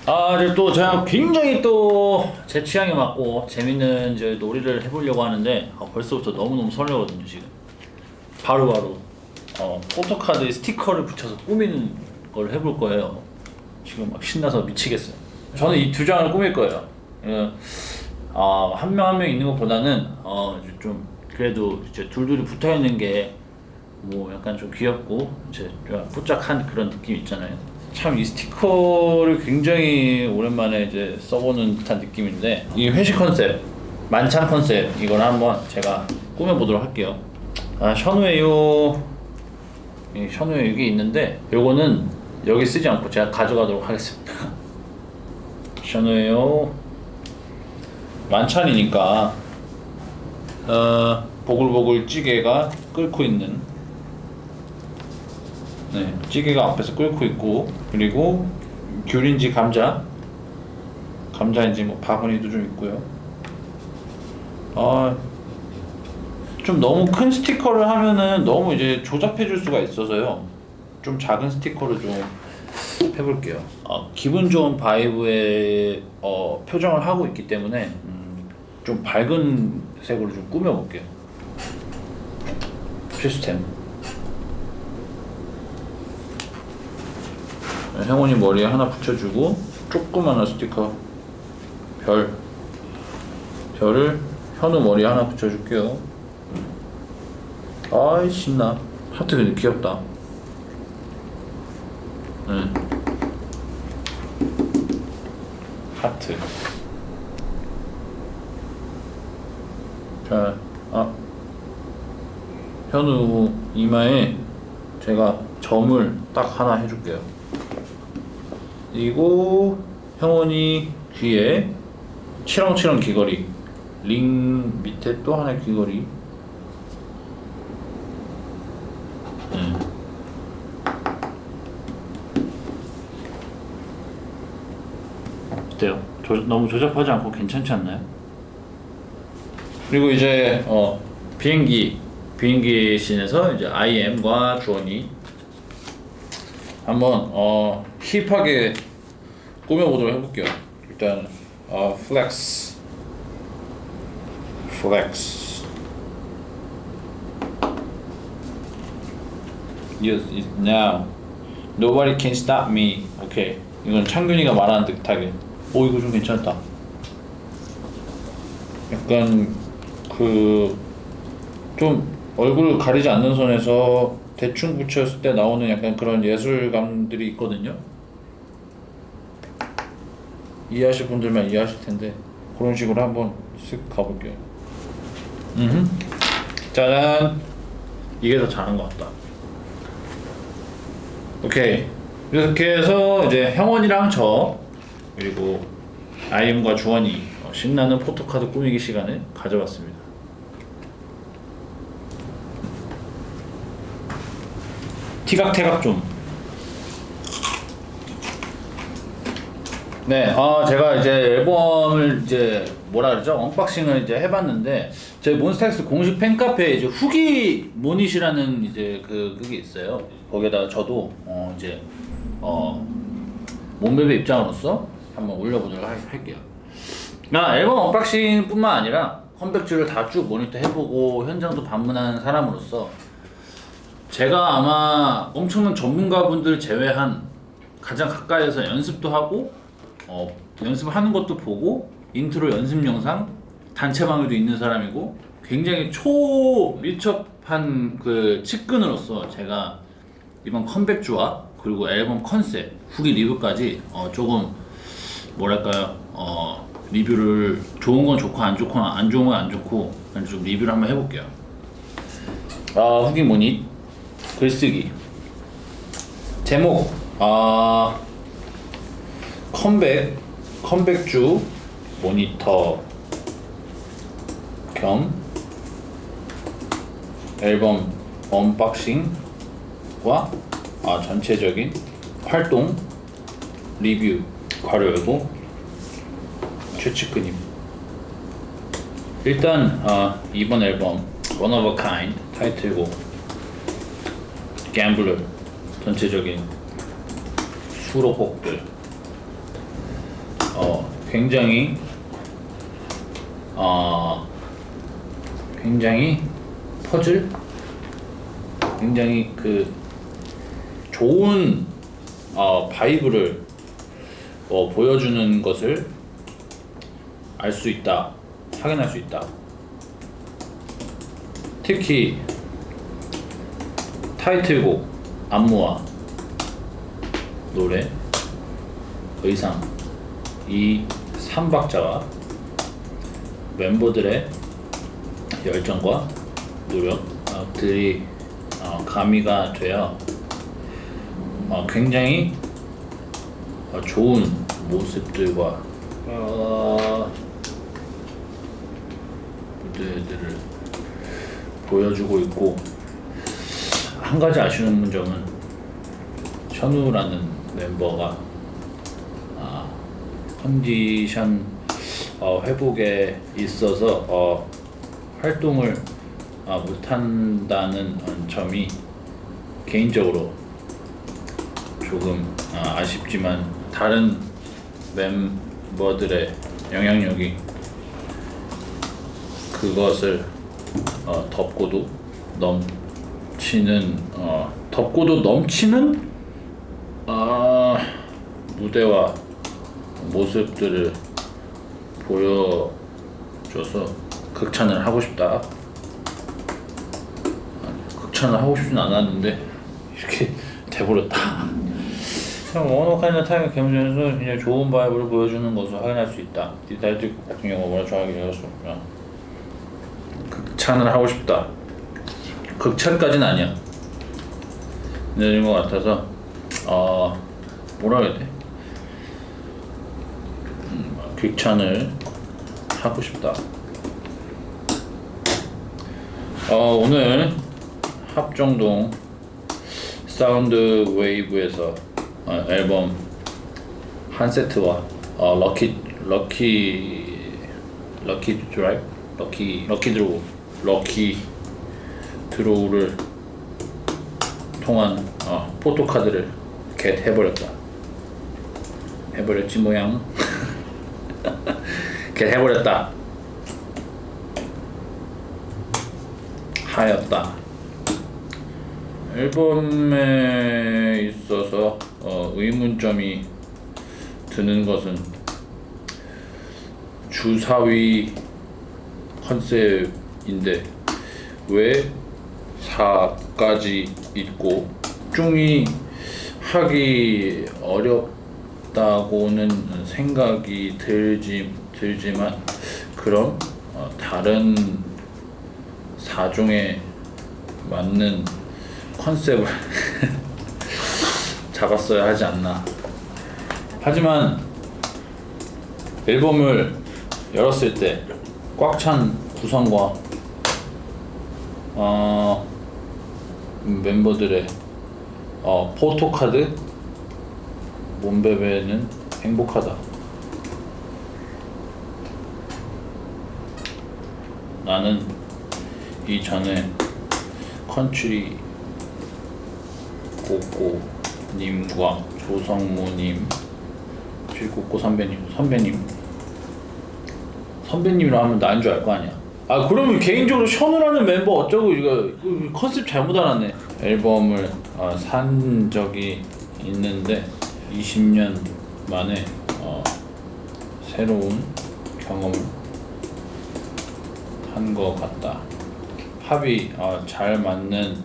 이제 또 제가 굉장히 또 제 취향에 맞고 재밌는 이제 놀이를 해보려고 하는데 벌써부터 너무너무 설레거든요 지금. 바로바로 포토카드에 스티커를 붙여서 꾸미는 걸 해볼 거예요. 지금 막 신나서 미치겠어요. 저는 이 두 장을 꾸밀 거예요. 한 명 한 명 있는 것보다는 이제 좀 그래도 이제 둘둘이 붙어 있는 게 뭐 약간 좀 귀엽고 이제 좀 뽀짝한 그런 느낌 있잖아요. 참 이 스티커를 굉장히 오랜만에 이제 써보는 듯한 느낌인데 이 회식 컨셉, 만찬 컨셉 이걸 한번 제가 꾸며보도록 할게요. 션웨이요. 이 션웨이 여기 있는데 요거는 여기 쓰지 않고 제가 가져가도록 하겠습니다. 션웨이요. 만찬이니까 보글보글 찌개가 끓고 있는 찌개가 앞에서 끓고 있고 그리고 귤인지 감자인지 뭐 바구니도 좀 있고요. 좀 너무 큰 스티커를 하면은 너무 이제 조잡해 줄 수가 있어서요. 좀 작은 스티커를 좀 해볼게요. 기분 좋은 바이브의 표정을 하고 있기 때문에 좀 밝은 색으로 좀 꾸며볼게요. 필수템. 행운이 머리에 하나 붙여주고 조그마한 스티커 별을 현우 머리에 하나 붙여줄게요. 아이 신나. 하트 근데 귀엽다. 하트. 자, 현우 이마에 제가 점을 딱 하나 해줄게요. 그리고 형원이 귀에 치렁치렁 귀걸이, 링 밑에 또 하나의 귀걸이. 어때요? 너무 조잡하지 않고 괜찮지 않나요? 그리고 이제 비행기 씬에서 이제 IM과 주원이 한번 힙하게 꾸며보도록 해볼게요. 일단 플렉스 Yes, now nobody can stop me. 오케이. 이건 창균이가 말하는 듯하게. 이거 좀 괜찮다. 약간 좀 얼굴을 가리지 않는 선에서 대충 붙였을 때 나오는 약간 그런 예술감들이 있거든요. 이해하실 분들만 이해하실 텐데 그런 식으로 한번 쓱 가볼게요. 짜잔. 이게 더 잘한 것 같다. 오케이. 이렇게 해서 이제 형원이랑 저 그리고 아이엠과 주원이 신나는 포토카드 꾸미기 시간을 가져봤습니다. 티각태각 좀. 네, 제가 이제 앨범을 이제 뭐라 그러죠? 언박싱을 이제 해봤는데 저희 몬스타엑스 공식 팬카페에 이제 후기 모닛이라는 이제 그게 있어요. 거기에다가 저도 이제 몬베베 입장으로서 한번 올려보도록 할게요. 앨범 언박싱뿐만 아니라 컴백주를 다 쭉 모니터 해보고 현장도 방문한 사람으로서 제가 아마 엄청난 전문가분들 제외한 가장 가까이에서 연습도 하고 연습하는 것도 보고 인트로 연습 영상 단체방에도 있는 사람이고 굉장히 초밀접한 그 측근으로서 제가 이번 컴백주와 그리고 앨범 컨셉, 후기 리뷰까지 조금 뭐랄까요 리뷰를 좋은 건 좋고 안 좋은 건 안 좋고 좀 리뷰를 한번 해볼게요. 후기 모닛 글쓰기 제목 컴백주 모니터 겸 앨범 언박싱과 전체적인 활동 리뷰 괄호 열고 최측근님. 일단 이번 앨범 One of a Kind 타이틀곡 갬블러 전체적인 수록곡들 굉장히 굉장히 퍼즐, 굉장히 그 좋은 바이브를 보여주는 것을 알 수 있다, 확인할 수 있다. 특히 타이틀곡, 안무와 노래, 의상, 이 3박자와 멤버들의 열정과 노력들이 가미가 되어 굉장히 좋은 모습들과 무대들을 보여주고 있고, 한 가지 아쉬운 점은 현우라는 멤버가 컨디션 회복에 있어서 활동을 못한다는 점이 개인적으로 조금 아쉽지만, 다른 멤버들의 영향력이 그것을 덮고도 넘치는 무대와 모습들을 보여줘서 극찬을 하고 싶다. 극찬을 하고 싶진 않았는데 이렇게 돼버렸다. 원워크하는 타이밍 개무전에서 그냥 좋은 바이브를 보여주는 것을 확인할 수 있다. 디타이틀 같은 경우 뭐라 정확하게 얘기했습니다. 극찬을 하고 싶다. 극찬까지는 아니야. 내린 것 같아서 뭐라 해야 돼? 극찬을 하고 싶다. 오늘 합정동 사운드 웨이브에서 앨범 한 세트와 럭키 드로우를 통한 포토카드를 겟 해버렸지 모양. 겟 해버렸다 하였다. 앨범에 있어서 의문점이 드는 것은 주사위 컨셉인데 왜 4까지 있고 집중이 하기 어렵다고는 생각이 들지만 그럼 다른 4종에 맞는 컨셉을 잡았어야 하지 않나. 하지만 앨범을 열었을 때 꽉 찬 구성과 멤버들의 포토카드 몬베베는 행복하다. 나는 이전에 컨츄리 고고님과 조성모님, 쥐고고 선배님이라 하면 나인 줄 알 거 아니야. 그러면 개인적으로 션우라는 멤버 어쩌고 이거 컨셉 잘못 알았네. 앨범을 산 적이 있는데 20년 만에 새로운 경험을 한 것 같다. 합이 잘 맞는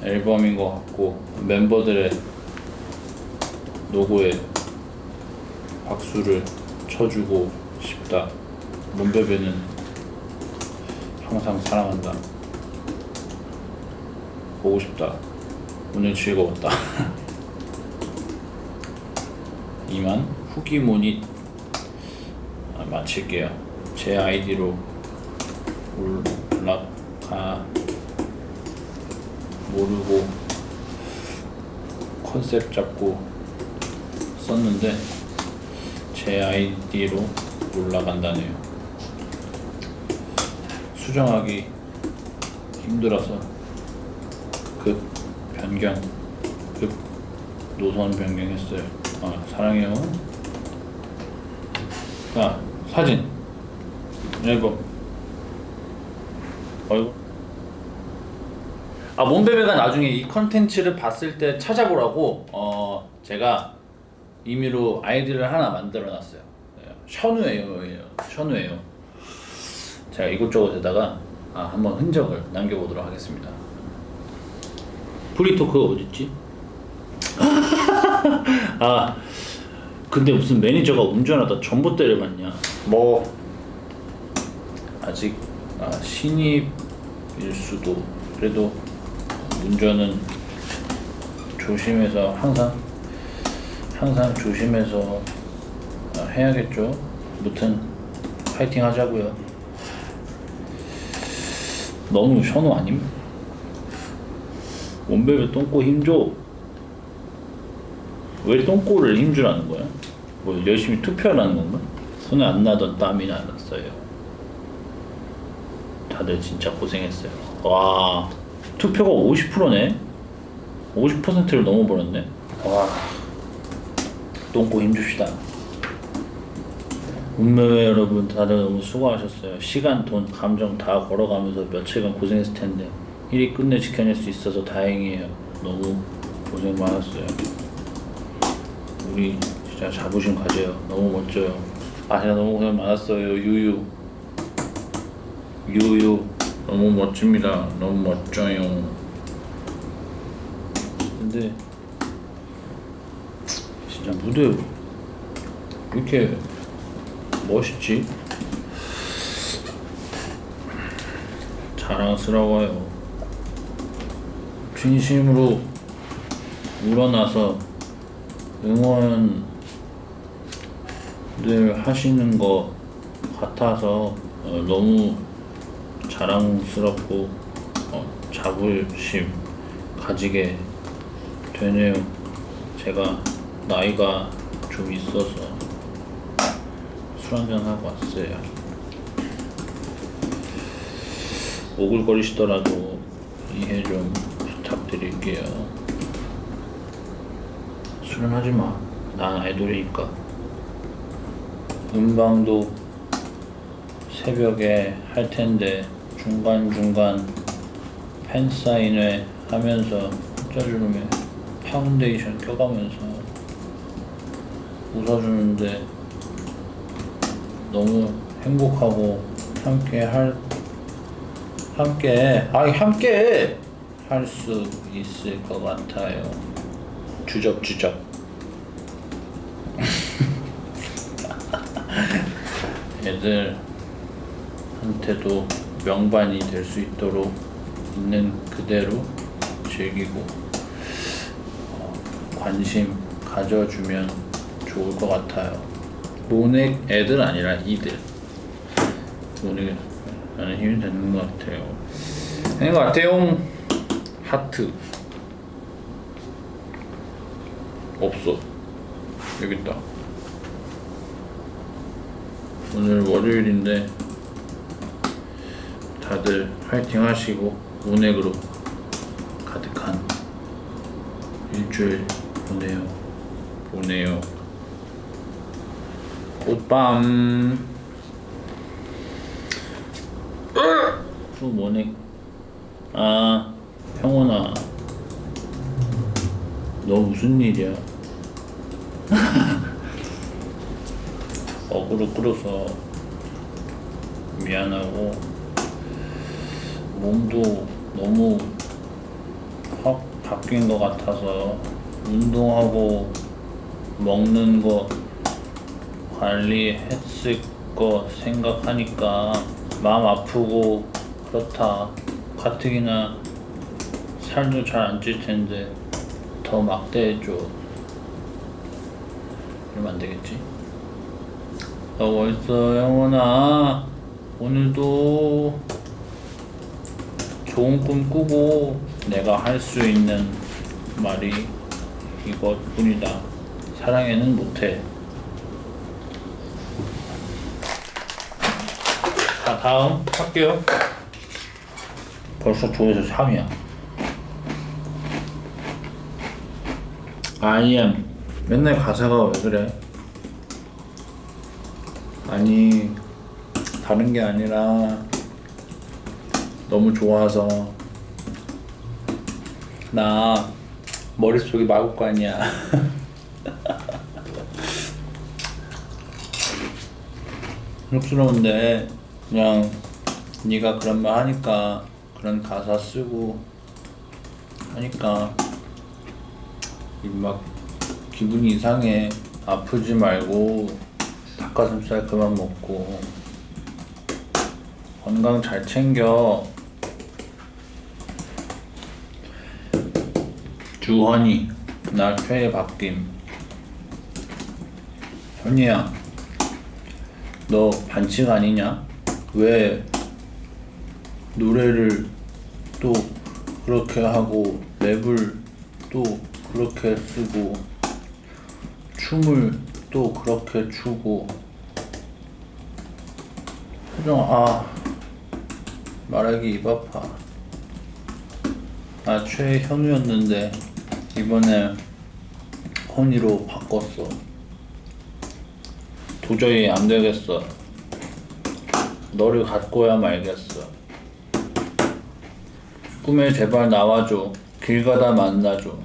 앨범인 것 같고 멤버들의 노고에 박수를 쳐주고 싶다. 몬베베는 항상 사랑한다. 보고 싶다. 오늘 즐거웠다. 이만 후기 모닛 마칠게요. 제 아이디로 올라가 모르고 컨셉 잡고 썼는데 제 아이디로 올라간다네요. 수정하기 힘들어서 급 노선 변경했어요. 사랑해요. 자, 사진 앨범. 어이구. 아, 몸베베가 나중에 이 컨텐츠를 봤을 때 찾아보라고 제가 임의로 아이디를 하나 만들어놨어요. 션우예요. 제가 이곳저곳에다가 한번 흔적을 남겨보도록 하겠습니다. 프리토크 어딨지? 아, 근데 무슨 매니저가 운전하다 전봇대를 맞냐? 뭐 아직 신입일 수도. 그래도 운전은 조심해서 항상 조심해서 해야겠죠. 무튼 파이팅 하자고요. 너무 션우 아님? 몸베베 똥꼬 힘줘. 왜 똥꼬를 힘주라는 거야? 뭐 열심히 투표하라는 건가? 손에 안 나던 땀이 나났어요. 다들 진짜 고생했어요. 와, 투표가 50%네? 50%를 넘어버렸네? 와, 똥꼬 힘줍시다. 운매회 여러분 다들 너무 수고하셨어요. 시간, 돈, 감정 다 걸어가면서 며칠간 고생했을 텐데 일이 끝내 지켜낼 수 있어서 다행이에요. 너무 고생 많았어요. 우리 진짜 자부심 가져요. 너무 멋져요. 진짜 너무 고생 많았어요. 유유 너무 멋집니다. 너무 멋져요. 근데 진짜 무대 왜 이렇게 멋있지? 자랑스러워요. 진심으로 우러나서 응원을 하시는 것 같아서 너무 자랑스럽고 자부심 가지게 되네요. 제가 나이가 좀 있어서 술 한잔 하고 왔어요. 오글거리시더라도 이해 좀 부탁드릴게요. 술은 하지 마. 난 아이돌이니까. 음방도 새벽에 할 텐데 중간중간 팬사인회 하면서 짜주름에 파운데이션 껴가면서 웃어주는데 너무 행복하고 함께 할 수 있을 것 같아요. 주접주접. 애들한테도 명반이 될 수 있도록 있는 그대로 즐기고 관심 가져주면 좋을 것 같아요. 모넥 애들 아니라 이들. 오늘 나는 힘이 되는 것 같아요. 되는 것 같아요. 하트 없어. 여기 있다. 오늘 월요일인데 다들 화이팅 하시고 모넥으로 가득한 일주일 보내요. 꽃밤. 또 모넥. 형원아, 너 무슨 일이야? 어그로 끌어서 미안하고 몸도 너무 확 바뀐 것 같아서 운동하고 먹는 거 관리했을 거 생각하니까 마음 아프고 그렇다. 가뜩이나 살도 잘 안 찔 텐데 더 막대해줘. 이러면 안 되겠지? 너 멋있어, 영원아. 오늘도 좋은 꿈 꾸고 내가 할 수 있는 말이 이것뿐이다. 사랑해는 못해. 자, 다음 할게요. 벌써 2에서 3이야. I am. 맨날 가사가 왜 그래? 아니 다른 게 아니라 너무 좋아서 나 머릿속이 마구간이야. 쑥스러운데 그냥 네가 그런 말 하니까 그런 가사 쓰고 하니까 막 기분이 이상해. 아프지 말고 닭가슴살 그만 먹고 건강 잘 챙겨. 주헌이 나 최애 바뀜. 현이야 너 반칙 아니냐? 왜 노래를 또 그렇게 하고 랩을 또 그렇게 쓰고 춤을 또 그렇게 추고. 효정아 말하기 입 아파. 나 최애 현우였는데 이번에 허니로 바꿨어. 도저히 안 되겠어. 너를 갖고야 말겠어. 꿈에 제발 나와줘. 길 가다 만나줘.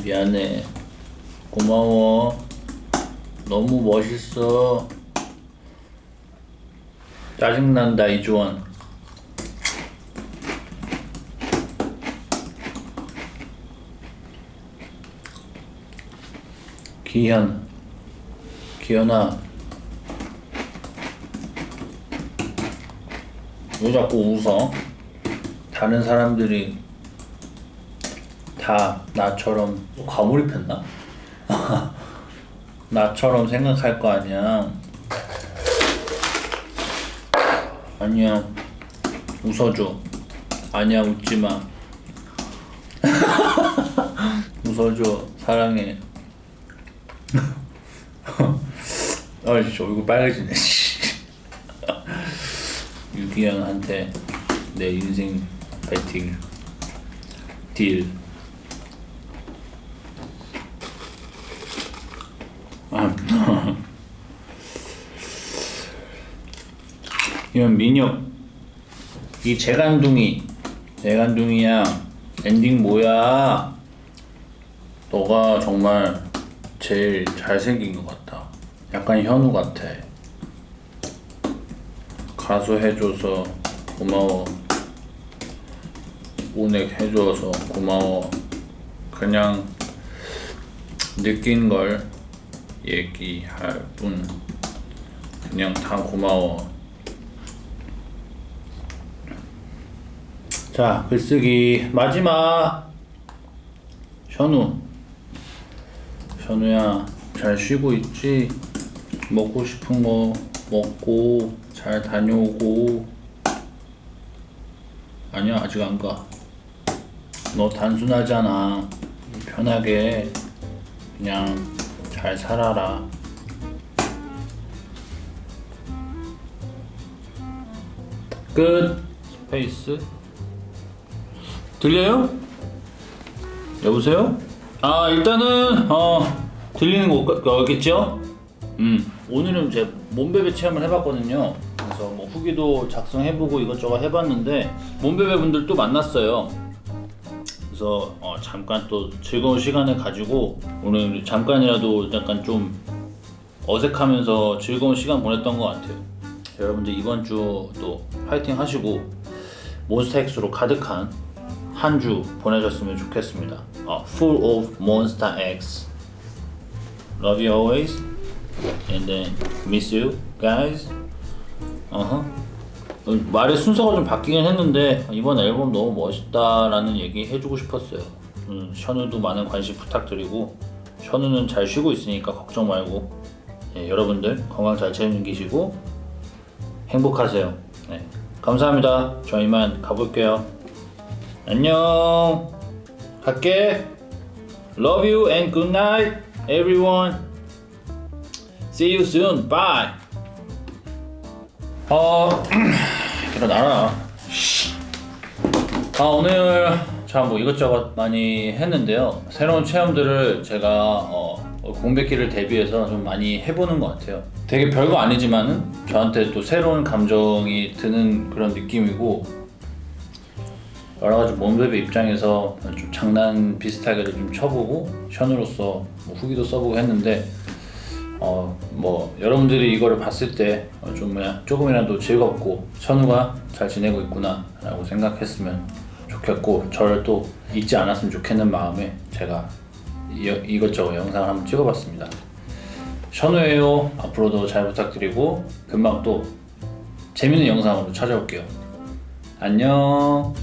미안해. 고마워. 너무 멋있어. 짜증난다 이주원. 기현아 왜 자꾸 웃어? 다른 사람들이 다 나처럼 과몰입했나? 나처럼 생각할 거 아니야. 아니야 웃어줘. 아니야 웃지마. 웃어줘. 사랑해. 어이씨 얼굴 빨개지네. 유기현한테 내 인생 배팅 딜. 이건 민혁 이 재간둥이야. 엔딩 뭐야? 너가 정말 제일 잘생긴 것 같아. 약간 현우 같아. 가수 해줘서 고마워. 오넥 해줘서 고마워. 그냥 느낀 걸 얘기할 뿐. 그냥 다 고마워. 자, 글쓰기 마지막. 현우야 잘 쉬고 있지? 먹고 싶은 거 먹고 잘 다녀오고. 아니야 아직 안 가. 너 단순하잖아. 편하게 그냥 잘 살아라. 끝. 스페이스. 들려요? 여보세요? 일단은 들리는 거겠죠? 오늘은 제 몸베베 체험을 해봤거든요. 그래서 뭐 후기도 작성해보고 이것저것 해봤는데 몸베베 분들도 만났어요. 그래서 잠깐 또 즐거운 시간을 가지고 오늘 잠깐이라도 약간 좀 어색하면서 즐거운 시간 보냈던 것 같아요. 여러분들 이번 주도 파이팅 하시고 몬스타엑스로 가득한 한 주 보내셨으면 좋겠습니다. Full of Monster X. Love you always. And then miss you guys. 말의 순서가 좀 바뀌긴 했는데 이번 앨범 너무 멋있다라는 얘기 해주고 싶었어요. 션우도 많은 관심 부탁드리고 션우는 잘 쉬고 있으니까 걱정 말고 여러분들 건강 잘 챙기시고 행복하세요. 네, 감사합니다. 저 이만 가볼게요. 안녕. 갈게. Love you and good night, everyone. See you soon. Bye. 일어나라. 오늘 참 뭐 이것저것 많이 했는데요. 새로운 체험들을 제가 공백기를 대비해서 좀 많이 해보는 것 같아요. 되게 별거 아니지만은 저한테 또 새로운 감정이 드는 그런 느낌이고, 여러 가지 몸베베 입장에서 좀 장난 비슷하게도 좀 쳐보고 션으로서 뭐 후기도 써보고 했는데, 뭐 여러분들이 이거를 봤을 때 좀 조금이라도 즐겁고 션우가 잘 지내고 있구나 라고 생각했으면 좋겠고, 저를 또 잊지 않았으면 좋겠는 마음에 제가 이것저것 영상을 한번 찍어봤습니다. 션우예요. 앞으로도 잘 부탁드리고 금방 또 재밌는 영상으로 찾아올게요. 안녕.